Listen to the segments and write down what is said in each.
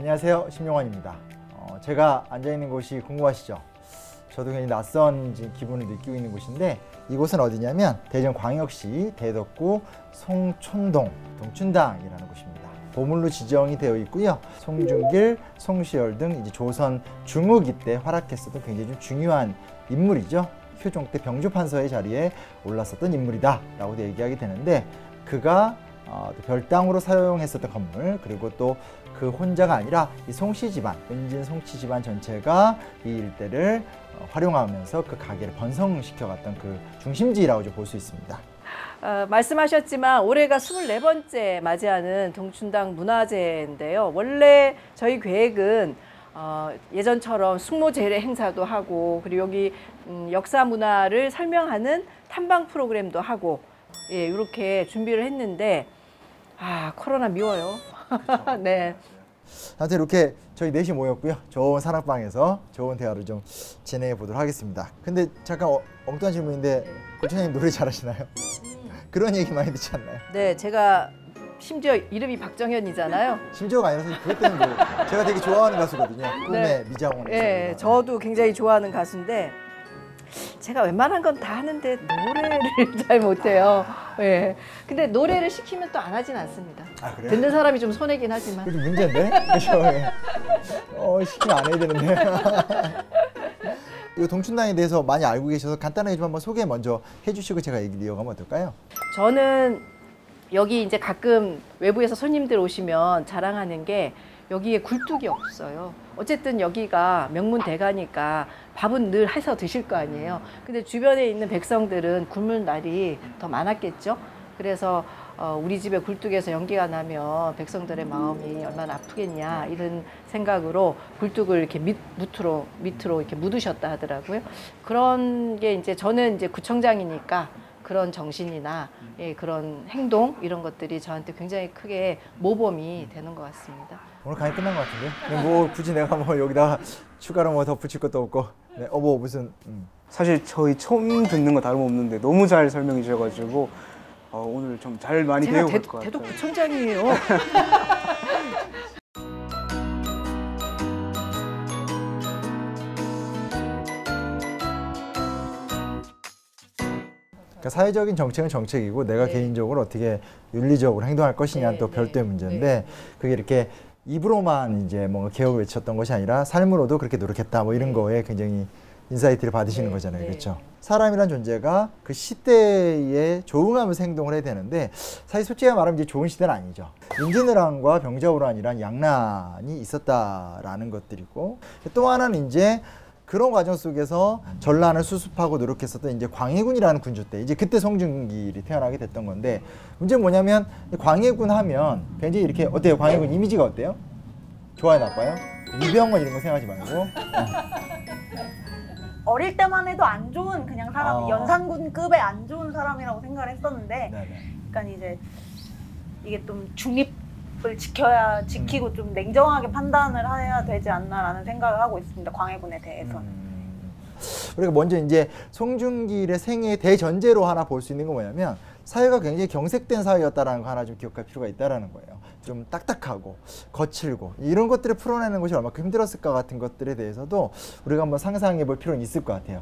안녕하세요, 심용환입니다. 제가 앉아있는 곳이 궁금하시죠? 저도 굉장히 낯선 기분을 느끼고 있는 곳인데, 이곳은 어디냐면 대전광역시 대덕구 송촌동 동춘당이라는 곳입니다. 보물로 지정이 되어 있고요. 송중길, 송시열 등 이제 조선 중후기 때 활약했었던 굉장히 좀 중요한 인물이죠. 효종 때 병조판서의 자리에 올랐었던 인물이다 라고 얘기하게 되는데, 그가 별당으로 사용했었던 건물, 그리고 또 그 혼자가 아니라 이 송씨 집안, 은진 송씨 집안 전체가 이 일대를 활용하면서 그 가게를 번성시켜갔던 그 중심지라고 볼 수 있습니다. 말씀하셨지만 올해가 24번째 맞이하는 동춘당 문화제인데요. 원래 저희 계획은 예전처럼 숙모제례 행사도 하고, 그리고 여기 역사 문화를 설명하는 탐방 프로그램도 하고, 예, 이렇게 준비를 했는데 코로나 미워요. 네. 아무튼 이렇게 저희 넷이 모였고요. 좋은 사랑방에서 좋은 대화를 좀 진행해 보도록 하겠습니다. 근데 잠깐 엉뚱한 질문인데, 고춘장님 노래 잘하시나요? 그런 얘기 많이 듣지 않나요? 네, 제가 심지어 이름이 박정현이잖아요. 심지어가 아니라서 그것 때문에 제가 되게 좋아하는 가수거든요. 꿈의 네. 미장원. 네, 저도 굉장히 좋아하는 가수인데 제가 웬만한 건 다 하는데 노래를 잘 못해요. 네. 근데 노래를 시키면 또 안 하진 않습니다. 아, 그래요? 듣는 사람이 좀 손해긴 하지만. 그게 문제인데? 그렇죠. 시키면 안 해야 되는데. 이 동춘당에 대해서 많이 알고 계셔서 간단하게 좀 한번 소개 먼저 해주시고 제가 얘기를 이어가면 어떨까요? 저는 여기 이제 가끔 외부에서 손님들 오시면 자랑하는 게 여기에 굴뚝이 없어요. 어쨌든 여기가 명문대가니까 밥은 늘 해서 드실 거 아니에요. 근데 주변에 있는 백성들은 굶을 날이 더 많았겠죠. 그래서 우리 집에 굴뚝에서 연기가 나면 백성들의 마음이 얼마나 아프겠냐, 이런 생각으로 굴뚝을 이렇게 밑으로 이렇게 묻으셨다 하더라고요. 그런 게 이제 저는 이제 구청장이니까 그런 정신이나 그런 행동, 이런 것들이 저한테 굉장히 크게 모범이 되는 것 같습니다. 오늘 강의 끝난 것 같은데? 뭐 굳이 내가 뭐 여기다가 추가로 뭐 덧붙일 것도 없고. 네, 뭐 무슨 사실 저희 처음 듣는 거 다름없는데 너무 잘 설명해 주셔가지고 오늘 좀 잘 많이 배워볼 것 같아요. 대덕 구청장이에요. 그러니까 사회적인 정책은 정책이고 내가 개인적으로 어떻게 윤리적으로 행동할 것이냐는 또 별도의 문제인데, 그게 이렇게 입으로만 이제 뭔가 개혁을 외쳤던 것이 아니라 삶으로도 그렇게 노력했다, 뭐 이런 거에 굉장히 인사이트를 받으시는 거잖아요. 그렇죠? 사람이란 존재가 그 시대에 조응하면서 행동을 해야 되는데, 사실 솔직히 말하면 이제 좋은 시대는 아니죠. 임진왜란과 병자호란이란 양난이 있었다라는 것들이고, 또 하나는 이제 그런 과정 속에서 전란을 수습하고 노력했었던 이제 광해군이라는 군주 때, 이제 그때 송중길이 태어나게 됐던 건데, 문제는 뭐냐면 광해군 하면 굉장히 이렇게 어때요? 광해군 이미지가 어때요? 좋아요, 나빠요? 이병헌 이런 거 생각하지 말고. 어릴 때만 해도 안 좋은 그냥 사람, 연산군급의 안 좋은 사람이라고 생각을 했었는데, 그러니까 이제 이게 좀 중립을 지키고 좀 냉정하게 판단을 해야 되지 않나라는 생각을 하고 있습니다. 광해군에 대해서는. 우리가 먼저 이제 송중길의 생애의 대전제로 하나 볼 수 있는 건 뭐냐면, 사회가 굉장히 경색된 사회였다라는 거 하나 좀 기억할 필요가 있다라는 거예요. 좀 딱딱하고 거칠고 이런 것들을 풀어내는 것이 얼마큼 힘들었을까 같은 것들에 대해서도 우리가 한번 상상해 볼 필요는 있을 것 같아요.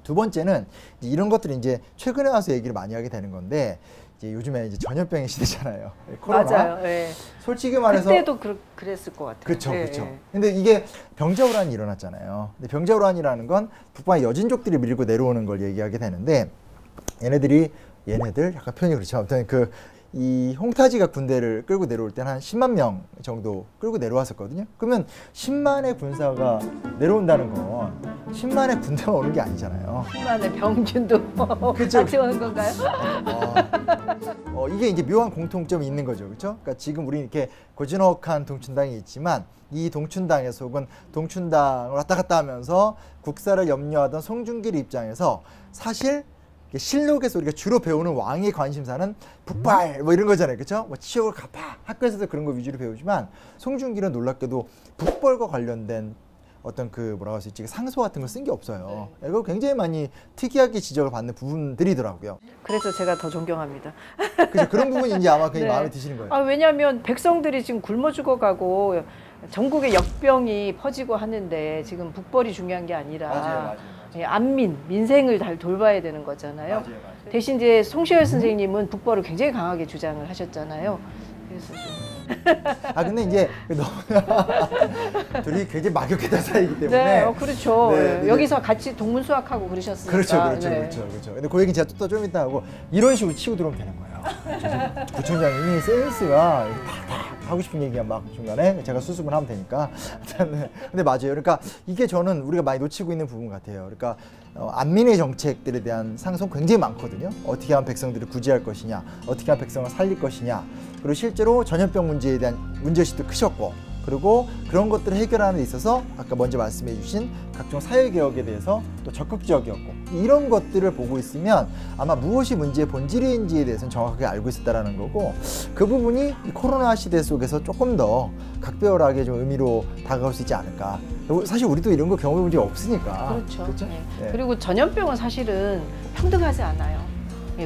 두 번째는 이런 것들이 이제 최근에 와서 얘기를 많이 하게 되는 건데, 이제 요즘에 이제 전염병의 시대잖아요. 코로나. 맞아요. 네. 솔직히 말해서 그때도 그랬을 것 같아요. 그렇죠, 그렇죠. 근데 이게 병자호란이 일어났잖아요. 근데 병자호란이라는 건 북방의 여진족들이 밀고 내려오는 걸 얘기하게 되는데, 얘네들 약간 표현이 그렇죠. 아무튼 이 홍타지가 군대를 끌고 내려올 때는 한 10만 명 정도 끌고 내려왔었거든요. 그러면 10만의 군사가 내려온다는 건 10만의 군대가 오는 게 아니잖아요. 10만의 병균도 그쵸? 같이 오는 건가요? 이게 이제 묘한 공통점이 있는 거죠. 그렇죠? 그러니까 지금 우리 이렇게 고즈넉한 동춘당이 있지만, 이 동춘당에서 혹은 동춘당을 왔다 갔다 하면서 국사를 염려하던 송중길 입장에서 사실 실록에서 우리가 주로 배우는 왕의 관심사는 북발 뭐 이런 거잖아요. 그렇죠? 뭐 치욕을 갚아, 학교에서도 그런 거 위주로 배우지만, 송중길은 놀랍게도 북벌과 관련된 어떤 그 뭐라고 할 수 있지 상소 같은 걸 쓴 게 없어요. 이거 굉장히 많이 특이하게 지적을 받는 부분들이더라고요. 그래서 제가 더 존경합니다. 그래서 그런 부분이 이제 아마 굉장히 네. 마음에 드시는 거예요. 왜냐하면 백성들이 지금 굶어 죽어가고 전국에 역병이 퍼지고 하는데 지금 북벌이 중요한 게 아니라 민생을 잘 돌봐야 되는 거잖아요. 맞아요. 대신 이제 송시열 선생님은 북벌을 굉장히 강하게 주장을 하셨잖아요. 그래서 좀 근데 이제 둘이 굉장히 막역했던 사이이기 때문에. 네, 그렇죠. 네, 여기서 같이 동문수학하고 그러셨으니까. 그렇죠. 근데 그 얘기는 제가 또 좀 이따 하고 이런 식으로 치고 들어오면 되는 거예요. 부총장님이 센스가 다 하고 싶은 얘기가 막 중간에 제가 수습을 하면 되니까. 근데 맞아요. 그러니까 이게 저는 우리가 많이 놓치고 있는 부분 같아요. 그러니까 안민의 정책들에 대한 상성 굉장히 많거든요. 어떻게 하면 백성들을 구제할 것이냐, 어떻게 하면 백성을 살릴 것이냐. 그리고 실제로 전염병 문제에 대한 문제의식도 크셨고, 그리고 그런 것들을 해결하는 데 있어서 아까 먼저 말씀해 주신 각종 사회개혁에 대해서 또 적극적이었고, 이런 것들을 보고 있으면 아마 무엇이 문제의 본질인지에 대해서는 정확하게 알고 있었다라는 거고, 그 부분이 이 코로나 시대 속에서 조금 더 각별하게 좀 의미로 다가올 수 있지 않을까. 사실 우리도 이런 거 경험해 본 적이 없으니까. 그렇죠. 네. 그리고 전염병은 사실은 평등하지 않아요.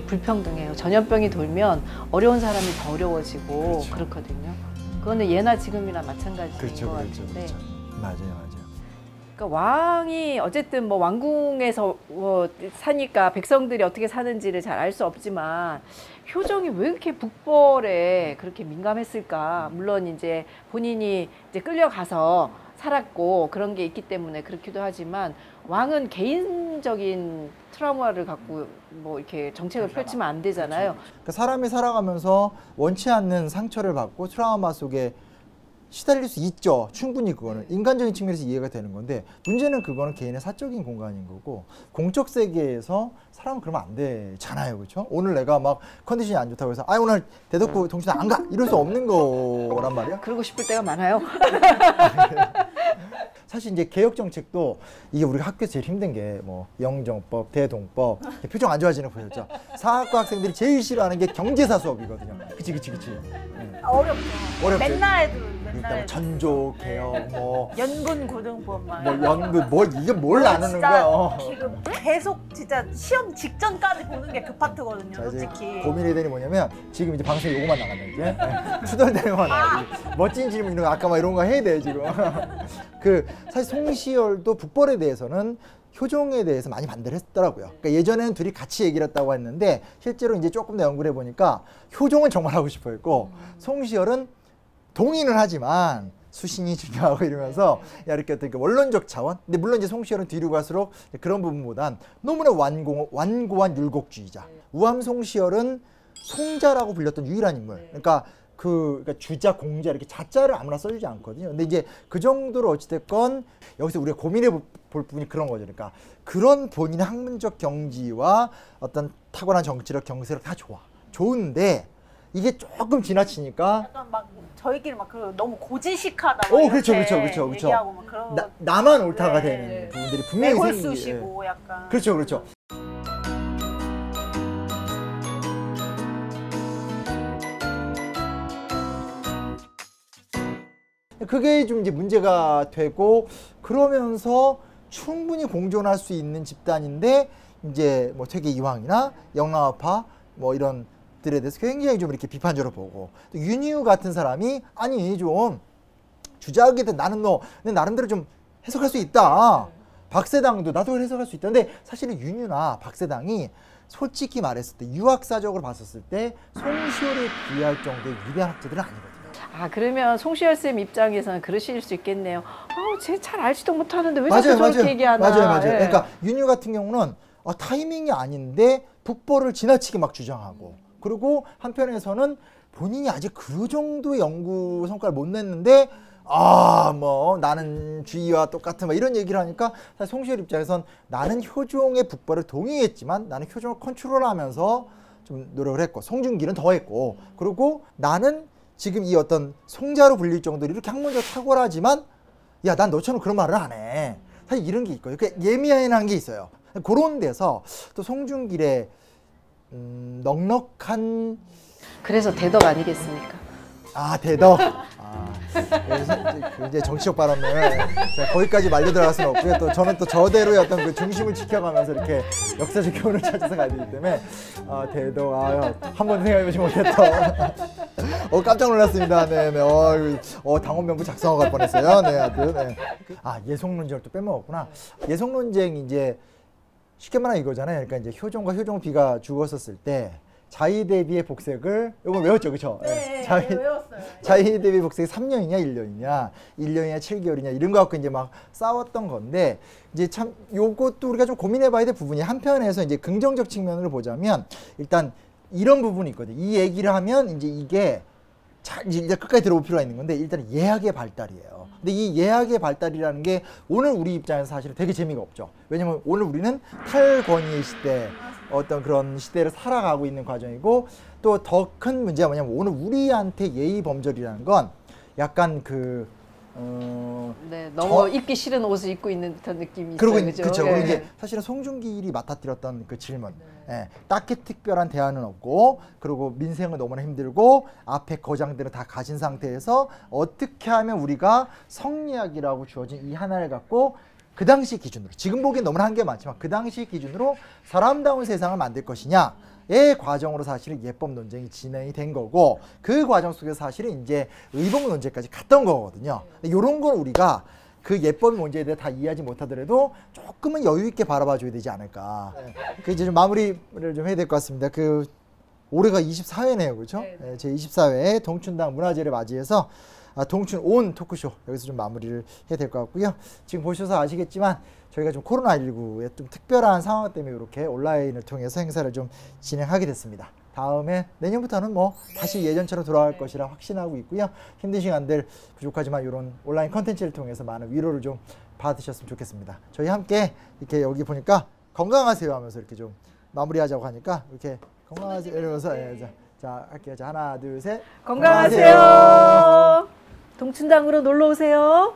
불평등해요. 전염병이 돌면 어려운 사람이 더 어려워지고 그렇거든요. 그거는 예나 지금이나 마찬가지인 것 같은데. 맞아요. 그러니까 왕이 어쨌든 뭐 왕궁에서 사니까 백성들이 어떻게 사는지를 잘 알 수 없지만 효종이 왜 이렇게 북벌에 그렇게 민감했을까? 물론 이제 본인이 이제 끌려가서 살았고 그런 게 있기 때문에 그렇기도 하지만 왕은 개인적인 트라우마를 갖고 뭐 이렇게 정책을 펼치면 안 되잖아요. 그러니까 사람이 살아가면서 원치 않는 상처를 받고 트라우마 속에 시달릴 수 있죠. 충분히 그거는 인간적인 측면에서 이해가 되는 건데, 문제는 그거는 개인의 사적인 공간인 거고, 공적 세계에서 사람은 그러면 안 되잖아요. 그렇죠? 오늘 내가 막 컨디션이 안 좋다고 해서 오늘 대덕구 동치도 안 가! 이럴 수 없는 거란 말이야. 그러고 싶을 때가 많아요. 사실 이제 개혁 정책도 이게 우리가 학교에서 제일 힘든 게 뭐 영정법, 대동법, 표정 안 좋아지는 거 보셨죠? 사학과 학생들이 제일 싫어하는 게 경제사 수업이거든요. 그치. 어렵죠. 맨날 해도 일단 전조 개혁 뭐 연군 고등법만 뭐 연군 뭐 이게 뭘 아는 거야. 지금 계속 진짜 시험 직전까지 보는 게 그 파트거든요. 솔직히 고민의 대이 뭐냐면 지금 이제 방송에 요거만 나간다 이제 투덜대는 거만 나가지. 멋진 질문 이런 거 아까 막 이런 거 해야 돼 지금. 그 사실 송시열도 북벌에 대해서는 효종에 대해서 많이 반대를 했더라고요. 그러니까 예전에는 둘이 같이 얘기를 했다고 했는데 실제로 이제 조금 더 연구를 해보니까 효종은 정말 하고 싶어 했고 송시열은 동의는 하지만 수신이 중요하고 이러면서 이렇게 어떤 원론적 차원. 근데 물론 이제 송시열은 뒤로 갈수록 그런 부분보단 너무나 완고한 율곡주의자. 우암 송시열은 송자라고 불렸던 유일한 인물. 그러니까 그러니까 주자, 공자 이렇게 자자를 아무나 써주지 않거든요. 근데 이제 그 정도로 어찌됐건 여기서 우리가 고민해 볼 부분이 그런 거죠. 그러니까 그런 본인의 학문적 경지와 어떤 탁월한 정치력, 경제력 다 좋은데 이게 조금 지나치니까 약간 막 저희끼리 막 너무 고지식하다. 그렇죠. 얘기하고 막 그런 나만 옳다가 되는 부분들이 분명히 매골수시고 약간. 그렇죠. 그게 좀 이제 문제가 되고, 그러면서 충분히 공존할 수 있는 집단인데 이제 뭐 퇴계 이황이나 영랑화파 뭐 이런 들에 대해서 굉장히 좀 이렇게 비판적으로 보고, 또 윤희우 같은 사람이 아니 좀 주자하게든 나는 너 나름대로 좀 해석할 수 있다. 박세당도 나도 해석할 수 있다. 근데 사실은 윤희우나 박세당이 솔직히 말했을 때 유학사적으로 봤었을 때 송시열에 비할 정도의 위대한 학자들은 아니거든요. 그러면 송시열 쌤 입장에서는 그러실 수 있겠네요. 쟤 잘 알지도 못하는데 왜 자꾸 저렇게 얘기하나. 맞아요. 그러니까 윤희우 같은 경우는 타이밍이 아닌데 북벌을 지나치게 막 주장하고, 그리고 한편에서는 본인이 아직 그 정도의 연구 성과를 못 냈는데 뭐 나는 주의와 똑같은 뭐 이런 얘기를 하니까 사실 송시열 입장에선 나는 효종의 북벌을 동의했지만 나는 효종을 컨트롤하면서 좀 노력을 했고, 송중기는 더 했고, 그리고 나는 지금 이 어떤 송자로 불릴 정도로 이렇게 학문적 탁월하지만 야, 난 너처럼 그런 말을 안 해. 사실 이런 게 있거든요. 그러니까 예민한 게 있어요. 그런 데서 또 송중길의 넉넉한 그래서 대덕 아니겠습니까? 대덕. 그래서 이제 정치적 발언을 제가 거기까지 말려 들어갈 수는 없고요. 또 저는 또 저대로의 어떤 그 중심을 지켜가면서 이렇게 역사적 교훈을 찾아서 가야 되기 때문에 대도 한 번도 생각해보지 못했던 깜짝 놀랐습니다. 네네. 당원 명부 작성하고 갈 뻔했어요. 네, 아주. 네. 예속 논쟁을 또 빼먹었구나. 예속 논쟁 이제 쉽게 말하면 이거잖아요. 그러니까 이제 효종과 효종비가 죽었었을 때 자의 대비의 복색을 이거 외웠죠, 그렇죠? 네, 외웠어요. 자의 대비 복색이 3년이냐 1년이냐 1년이냐 7개월이냐 이런 거 갖고 이제 막 싸웠던 건데 이제 참 요것도 우리가 좀 고민해봐야 될 부분이 한편에서 이제 긍정적 측면으로 보자면 일단 이런 부분이 있거든요. 이 얘기를 하면 이제 이게 이제 끝까지 들어볼 필요가 있는 건데 일단 예학의 발달이에요. 근데 이 예학의 발달이라는 게 오늘 우리 입장에서 사실은 되게 재미가 없죠. 왜냐면 오늘 우리는 탈권위의 시대 어떤 그런 시대를 살아가고 있는 과정이고 또 더 큰 문제가 뭐냐면 오늘 우리한테 예의 범절이라는 건 약간 너무 입기 싫은 옷을 입고 있는 듯한 느낌이 그리고 있어요. 그렇죠. 그리고 이제 사실은 송중길이 맡아들었던 그 질문, 딱히 특별한 대안은 없고, 그리고 민생은 너무나 힘들고, 앞에 거장들은 다 가진 상태에서 어떻게 하면 우리가 성리학이라고 주어진 이 하나를 갖고 그 당시 기준으로, 지금 보기엔 너무나 한계 많지만 그 당시 기준으로 사람다운 세상을 만들 것이냐의 과정으로 사실은 예법 논쟁이 진행이 된 거고, 그 과정 속에서 사실은 이제 의복 논쟁까지 갔던 거거든요. 이런 걸 우리가 그 예법 문제에 대해 다 이해하지 못하더라도 조금은 여유 있게 바라봐 줘야 되지 않을까. 그 이제 좀 마무리를 좀 해야 될 것 같습니다. 올해가 24회네요, 그렇죠? 제 24회 동춘당 문화제를 맞이해서 동춘 온 토크쇼 여기서 좀 마무리를 해야 될 것 같고요. 지금 보셔서 아시겠지만 저희가 좀 코로나19의 좀 특별한 상황 때문에 이렇게 온라인을 통해서 행사를 좀 진행하게 됐습니다. 다음에 내년부터는 뭐 다시 예전처럼 돌아갈 것이라 확신하고 있고요. 힘든 시간들 부족하지만 이런 온라인 컨텐츠를 통해서 많은 위로를 좀 받으셨으면 좋겠습니다. 저희 함께 이렇게 여기 보니까 건강하세요 하면서 이렇게 좀 마무리하자고 하니까 이렇게 건강하세요 이러면서 자 할게요. 자 하나 둘 셋 건강하세요. 동춘당으로 놀러 오세요.